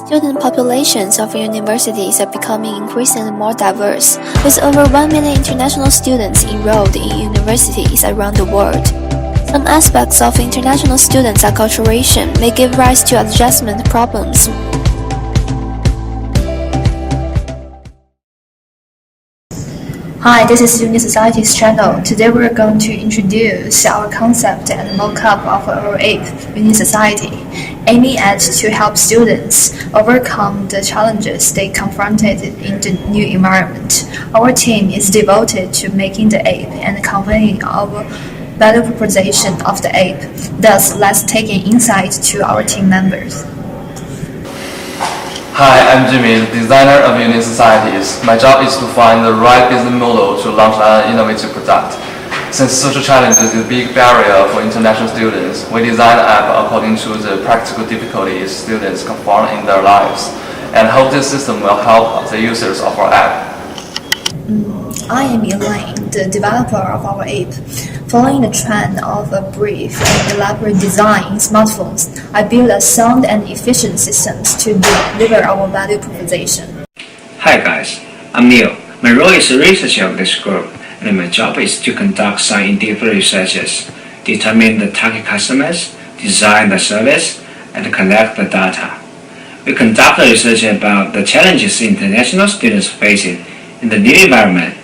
Student populations of universities are becoming increasingly more diverse, with over 1 million international students enrolled in universities around the world. Some aspects of international students' acculturation may give rise to adjustment problems. Hi, this is Uni-society's channel. Today we're going to introduce our concept and mock-up of our app, Uni-society, aiming at to help students overcome the challenges they confronted in the new environment. Our team is devoted to making the app and conveying our value proposition of the app. Thus, let's take an insight to our team members. Hi, I'm Jimmy, the designer of Uni-societies. My job is to find the right business model to launch an innovative product. Since social challenges is a big barrier for international students, we design an app according to the practical difficulties students confront in their lives, and hope this system will help the users of our app. I am Elaine, the developer of our app. Following the trend of a brief and elaborate design in smartphones, I built a sound and efficient systems to deliver our value proposition. Hi guys, I'm Neil. My role is a researcher of this group, and my job is to conduct scientific researches, determine the target customers, design the service, and collect the data. We conduct research about the challenges international students facing in the new environment,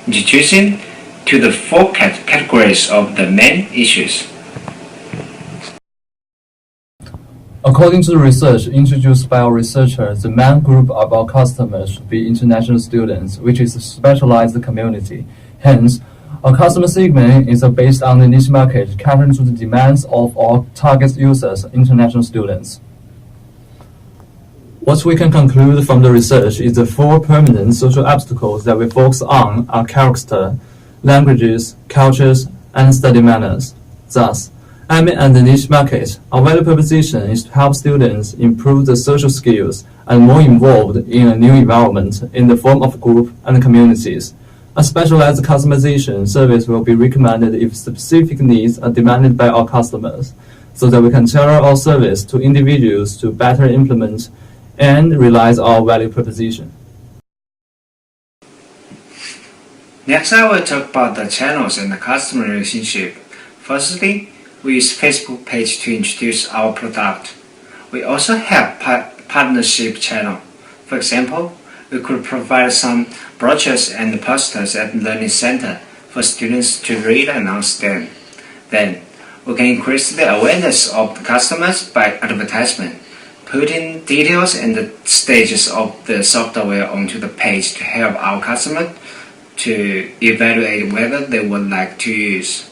introducing to the four categories of the main issues. According to the research introduced by our researchers, the main group of our customers should be international students, which is a specialized community. Hence, our customer segment is based on the niche market, catering to the demands of our target users, international students. What we can conclude from the research is the four permanent social obstacles that we focus on are character, languages, cultures, and study manners. Thus, aiming at the niche market, our value proposition is to help students improve their social skills and more involved in a new environment in the form of group and communities. A specialized customization service will be recommended if specific needs are demanded by our customers, so that we can tailor our service to individuals to better implement and realize our value proposition. Next, I will talk about the channels and the customer relationship. Firstly, we use Facebook page to introduce our product. We also have partnership channel. For example, we could provide some brochures and posters at the learning center for students to read and understand. Then, we can increase the awareness of the customers by advertisement, putting details and the stages of the software onto the page to help our customers to evaluate whether they would like to use.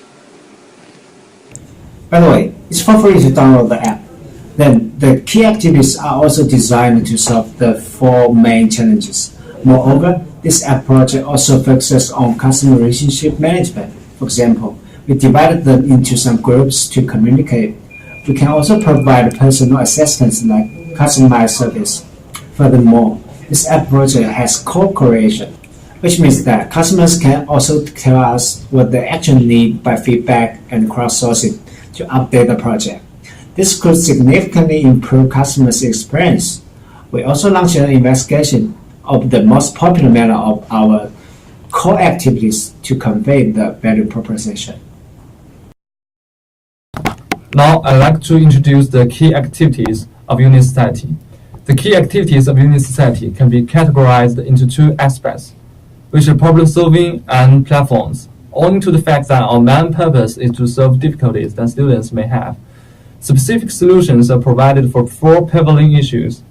By the way, it's for free to download the app. Then the key activities are also designed to solve the four main challenges. Moreover, this app project also focuses on customer relationship management. For example, we divided them into some groups to communicate. We can also provide personal assistance like customized service. Furthermore, this app project has co-creation, which means that customers can also tell us what they actually need by feedback and crowdsourcing to update the project. This could significantly improve customers' experience. We also launched an investigation of the most popular manner of our core activities to convey the value proposition. Now, I'd like to introduce the key activities of Uni-society. The key activities of Uni-society can be categorized into two aspects, which are problem-solving and platforms, owing to the fact that our main purpose is to solve difficulties that students may have. Specific solutions are provided for four prevailing issues,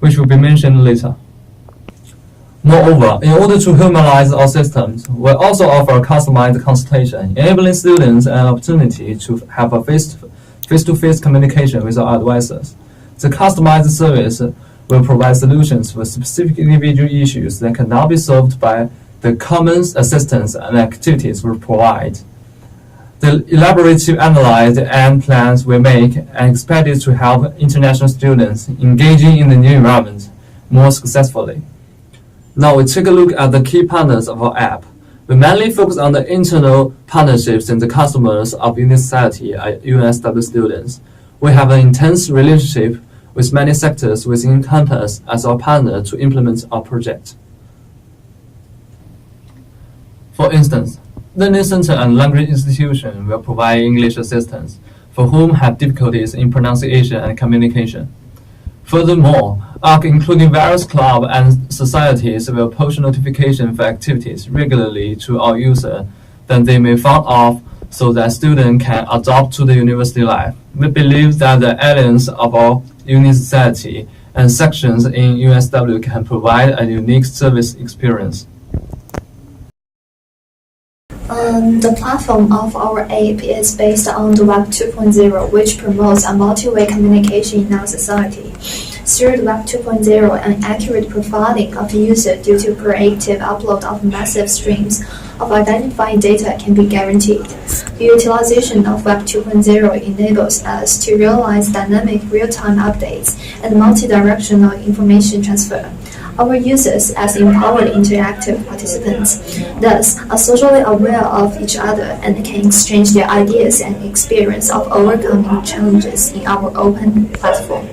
which will be mentioned later. Moreover, in order to humanize our systems, we also offer a customized consultation, enabling students an opportunity to have a face-to-face communication with our advisors. The customized service will provide solutions for specific individual issues that cannot be solved by the common assistance and activities we provide. The elaborative analysis and plans we make are expected to help international students engaging in the new environment more successfully. Now we take a look at the key partners of our app. We mainly focus on the internal partnerships and the customers of Uni-society and UNSW students. We have an intense relationship with many sectors within campus as our partner to implement our project. For instance, Learning Center and Language Institution will provide English assistance for whom have difficulties in pronunciation and communication. Furthermore, ARC, including various clubs and societies, will push notification for activities regularly to our users that they may find off so that students can adapt to the university life. We believe that the alliance of our Uni-society and sections in USW can provide a unique service experience. The platform of our app is based on the Web 2.0, which promotes a multi-way communication in our society. Through the Web 2.0, an accurate profiling of the user due to proactive upload of massive streams of identifying data can be guaranteed. The utilization of Web 2.0 enables us to realize dynamic real-time updates and multi-directional information transfer. Our users as empowered interactive participants, thus are socially aware of each other and can exchange their ideas and experience of overcoming challenges in our open platform.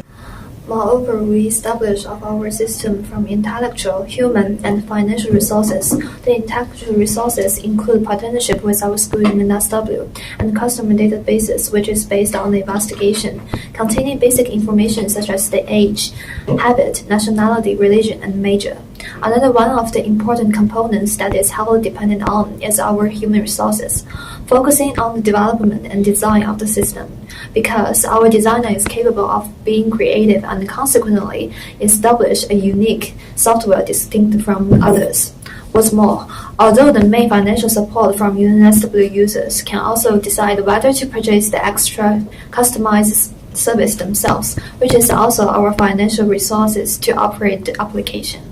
Moreover, we establish of our system from intellectual, human, and financial resources. The intellectual resources include partnership with our school in UNSW and customer databases, which is based on the investigation, containing basic information such as the age, habit, nationality, religion, and major. Another one of the important components that is heavily dependent on is our human resources, focusing on the development and design of the system, because our designer is capable of being creative and consequently establish a unique software distinct from others. What's more, although the main financial support from UNSW users can also decide whether to purchase the extra customized service themselves, which is also our financial resources to operate the application.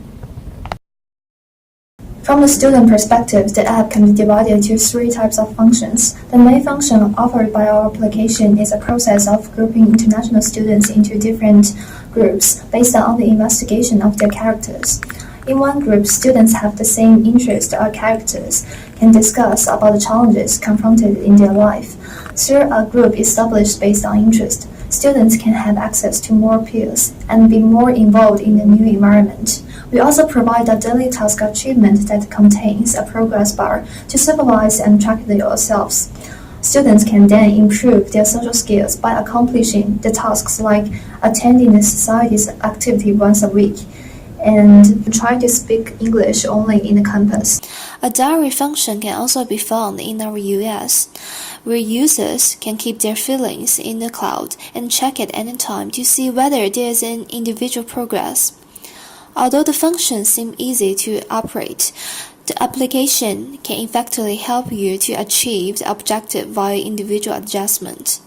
From the student perspective, the app can be divided into three types of functions. The main function offered by our application is a process of grouping international students into different groups based on the investigation of their characters. In one group, students have the same interest or characters, can discuss about the challenges confronted in their life. Through a group established based on interest, students can have access to more peers and be more involved in the new environment. We also provide a daily task achievement that contains a progress bar to supervise and track themselves. Students can then improve their social skills by accomplishing the tasks like attending the society's activity once a week and trying to speak English only in the campus. A diary function can also be found in our US, where users can keep their feelings in the cloud and check at any time to see whether there is an individual progress. Although the functions seem easy to operate, the application can effectively help you to achieve the objective via individual adjustment.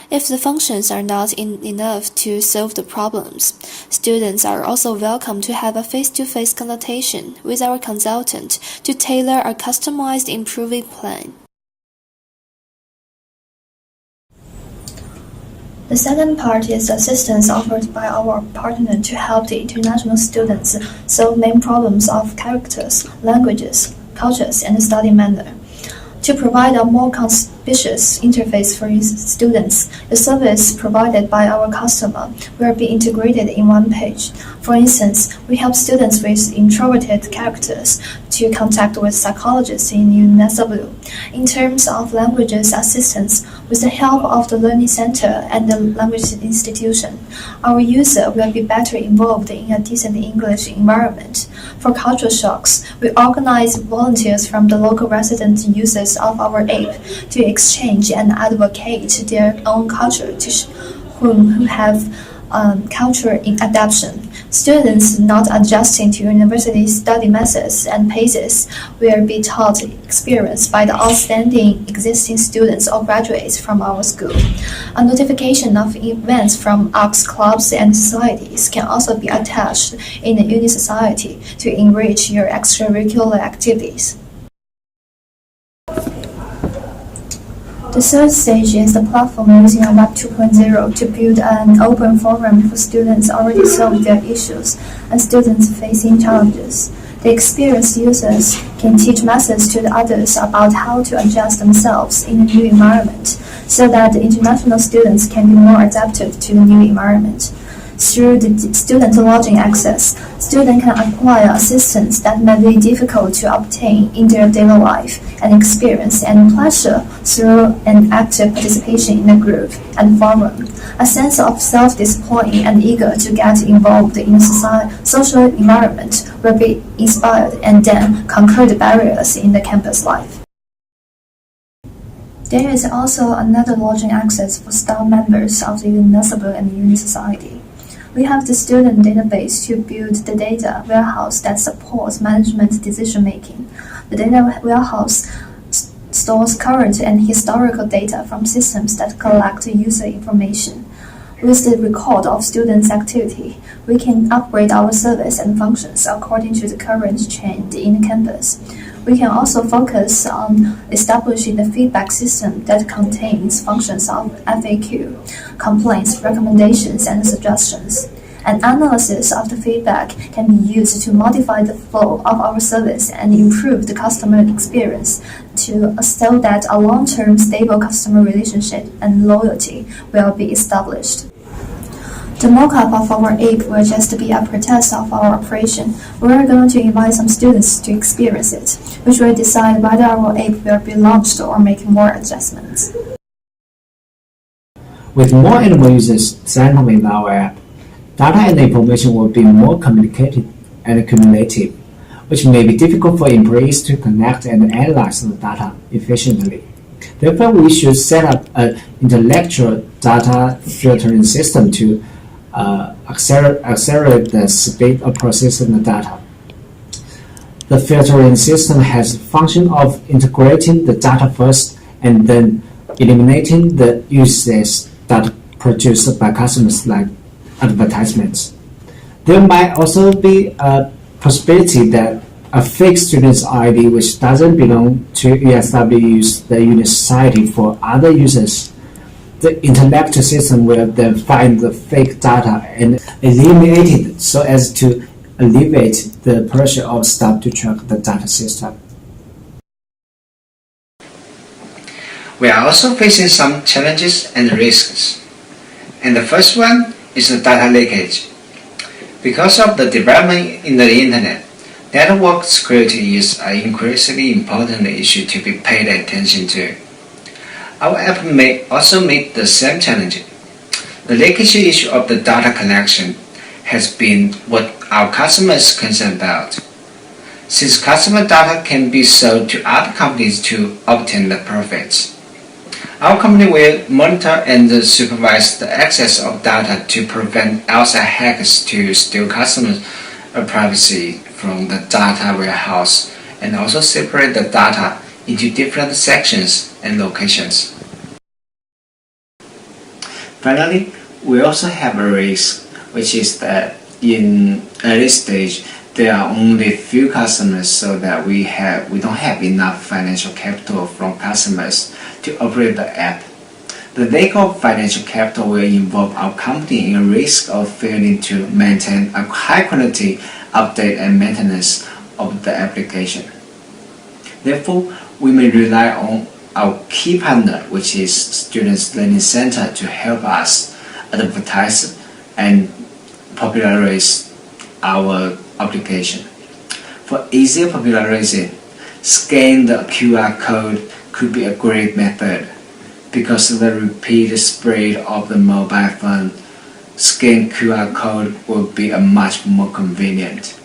If the functions are not enough to solve the problems, students are also welcome to have a face-to-face consultation with our consultant to tailor a customized improving plan. The second part is assistance offered by our partner to help the international students solve main problems of characters, languages, cultures, and study manner. To provide a more conspicuous interface for students, the service provided by our customer will be integrated in one page. For instance, we help students with introverted characters to contact with psychologists in UNSW. In terms of languages assistance, with the help of the Learning Center and the Language Institution, our user will be better involved in a decent English environment. For cultural shocks, we organize volunteers from the local resident users of our app to exchange and advocate their own culture to who have culture in adaptation. Students not adjusting to university study methods and paces will be taught experience by the outstanding existing students or graduates from our school. A notification of events from arts clubs and societies can also be attached in the Uni-society to enrich your extracurricular activities. The third stage is the platform using a Web 2.0 to build an open forum for students already solve their issues and students facing challenges. The experienced users can teach methods to the others about how to adjust themselves in a new environment so that the international students can be more adaptive to the new environment. Through the student login access, students can acquire assistance that may be difficult to obtain in their daily life and experience and pleasure through an active participation in a group and forum. A sense of self-discipline and eager to get involved in social environment will be inspired and then conquer the barriers in the campus life. There is also another login access for staff members of the Uni-society and Uni-society. We have the student database to build the data warehouse that supports management decision-making. The data warehouse stores current and historical data from systems that collect user information. With the record of students' activity, we can upgrade our service and functions according to the current trend in the campus. We can also focus on establishing the feedback system that contains functions of FAQ, complaints, recommendations, and suggestions. An analysis of the feedback can be used to modify the flow of our service and improve the customer experience so that a long-term stable customer relationship and loyalty will be established. The mock-up of our app will just be a pretest of our operation. We are going to invite some students to experience it, which will decide whether our app will be launched or make more adjustments. With more and more users signed up in our app, data and information will be more communicated and cumulative, which may be difficult for employees to connect and analyze the data efficiently. Therefore, we should set up an intellectual data filtering system to accelerate the speed of processing the data. The filtering system has the function of integrating the data first and then eliminating the useless data produced by customers like advertisements. There might also be a possibility that a fake student's ID which doesn't belong to USW use the Uni-society for other users. The intellectual system will then find the fake data and eliminate it so as to alleviate the pressure of staff to track the data system. We are also facing some challenges and risks. And the first one is the data leakage. Because of the development in the internet, network security is an increasingly important issue to be paid attention to. Our app may also meet the same challenge. The leakage issue of the data collection has been what our customers are concerned about. Since customer data can be sold to other companies to obtain the profits, our company will monitor and supervise the access of data to prevent outside hackers to steal customers' privacy from the data warehouse and also separate the data into different sections and locations. Finally, we also have a risk, which is that in early stage there are only few customers, so that we don't have enough financial capital from customers to operate the app. The lack of financial capital will involve our company in a risk of failing to maintain a high quality update and maintenance of the application. Therefore, we may rely on our key partner, which is Students Learning Center, to help us advertise and popularize our application. For easier popularization, scan the QR code could be a great method, because of the repeat spread of the mobile phone. Scan QR code will be a much more convenient.